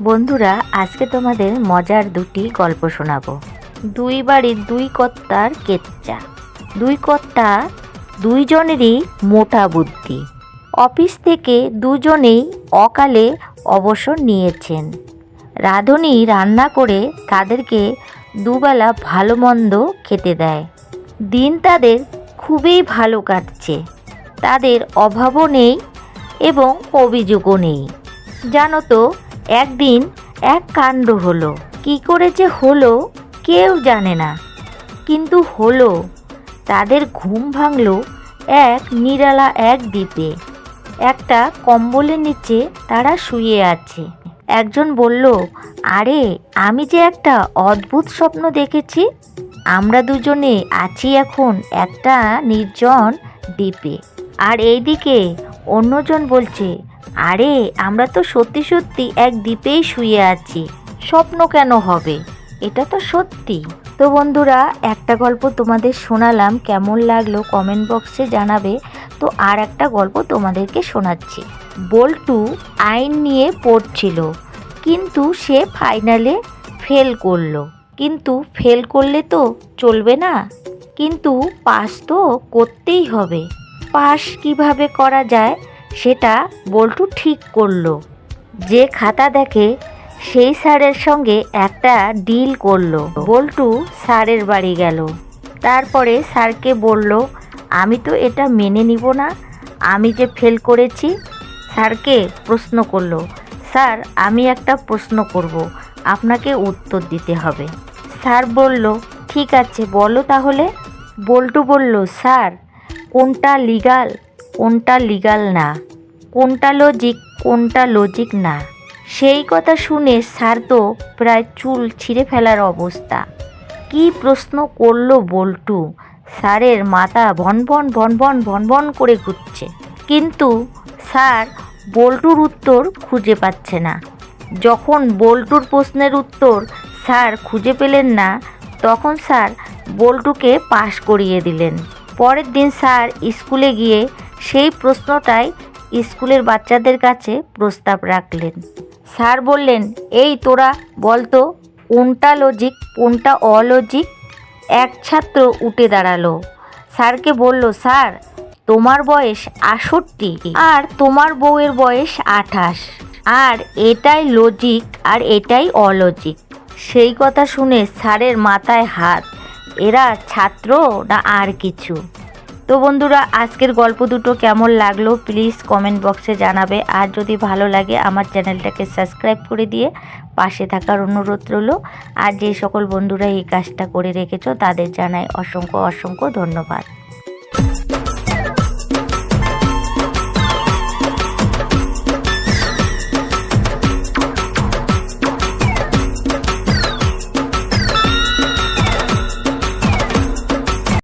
বন্ধুরা, আজকে তোমাদের মজার দুটি গল্প শোনাবো। দুই বাড়ির দুই কর্তার কেচ্চা। দুই কর্তা দুইজনেরই মোটা বুদ্ধি। অফিস থেকে দুজনেই অকালে অবসর নিয়েছেন। রাঁধুনি রান্না করে তাদেরকে দুবেলা ভালো মন্দ খেতে দেয়। দিন তাদের খুবই ভালো কাটছে। তাদের অভাবও নেই এবং অভিযোগও নেই। জানো তো, একদিন এক কাণ্ড হলো। কি করে যে হলো কেউ জানে না, কিন্তু হলো। তাদের ঘুম ভাঙলো এক নিরালা এক দ্বীপে। একটা কম্বলের নিচে তারা শুয়ে আছে। একজন বলল, আরে, আমি যে একটা অদ্ভুত স্বপ্ন দেখেছি। আমরা দুজনে আছি এখন একটা নির্জন দ্বীপে। আর এইদিকে অন্যজন বলছে, আরে, আমরা তো সত্যি সত্যি এক দ্বীপেই শুয়ে আছি। স্বপ্ন কেন হবে, এটা তো সত্যি। তো বন্ধুরা, একটা গল্প তোমাদের শোনালাম, কেমন লাগলো কমেন্ট বক্সে জানাবে। তো আর একটা গল্প তোমাদেরকে শোনাচ্ছি। বল্টু আইন নিয়ে পড়ছিল, কিন্তু সে ফাইনালে ফেল করলো। কিন্তু ফেল করলে তো চলবে না, কিন্তু পাস তো করতেই হবে। পাস কিভাবে করা যায় সেটা বল্টু ঠিক করলো। যে খাতা দেখে সেই স্যারের সঙ্গে একটা ডিল করলো। বল্টু স্যারের বাড়ি গেল। তারপরে স্যারকে বলল, আমি তো এটা মেনে নিব না, আমি যে ফেল করেছি। স্যারকে প্রশ্ন করলো, স্যার, আমি একটা প্রশ্ন করব, আপনাকে উত্তর দিতে হবে। স্যার বলল, ঠিক আছে, বলো তাহলে। বল্টু বলল, স্যার, কোনটা লিগাল কোনটা লিগাল না, কোনটা লজিক কোনটা লজিক না। সেই কথা শুনে স্যার তো প্রায় চুল ছিঁড়ে ফেলার অবস্থা। কি প্রশ্ন করলো বল্টু! স্যারের মাথা ভনভন ভনভন ভনভন করে ঘুরছে, কিন্তু স্যার বল্টুর উত্তর খুঁজে পাচ্ছে না। যখন বল্টুর প্রশ্নের উত্তর স্যার খুঁজে পেলেন না, তখন স্যার বল্টুকে পাশ করিয়ে দিলেন। পরের দিন স্যার স্কুলে গিয়ে সেই প্রশ্নটাই স্কুলের বাচ্চাদের কাছে প্রস্তাব রাখলেন। স্যার বললেন, এই তোরা বলতো, কোনটা লজিক কোনটা অলজিক। এক ছাত্র উঠে দাঁড়ালো, স্যারকে বলল, স্যার, তোমার বয়স 68 আর তোমার বউয়ের বয়স 28, আর এটাই লজিক আর এটাই অলজিক। সেই কথা শুনে স্যারের মাথায় হাত। এরা ছাত্র না আর কিছু? তো বন্ধুরা, আজকের গল্প দুটো কেমন লাগলো প্লিজ কমেন্ট বক্সে জানাবে। আর যদি ভালো লাগে আমার চ্যানেলটাকে সাবস্ক্রাইব করে দিয়ে পাশে থাকার অনুরোধ রইল। আর যে সকল বন্ধুরা এই কাজটা করে রেখেছো তাদের জানাই অসংখ্য অসংখ্য ধন্যবাদ।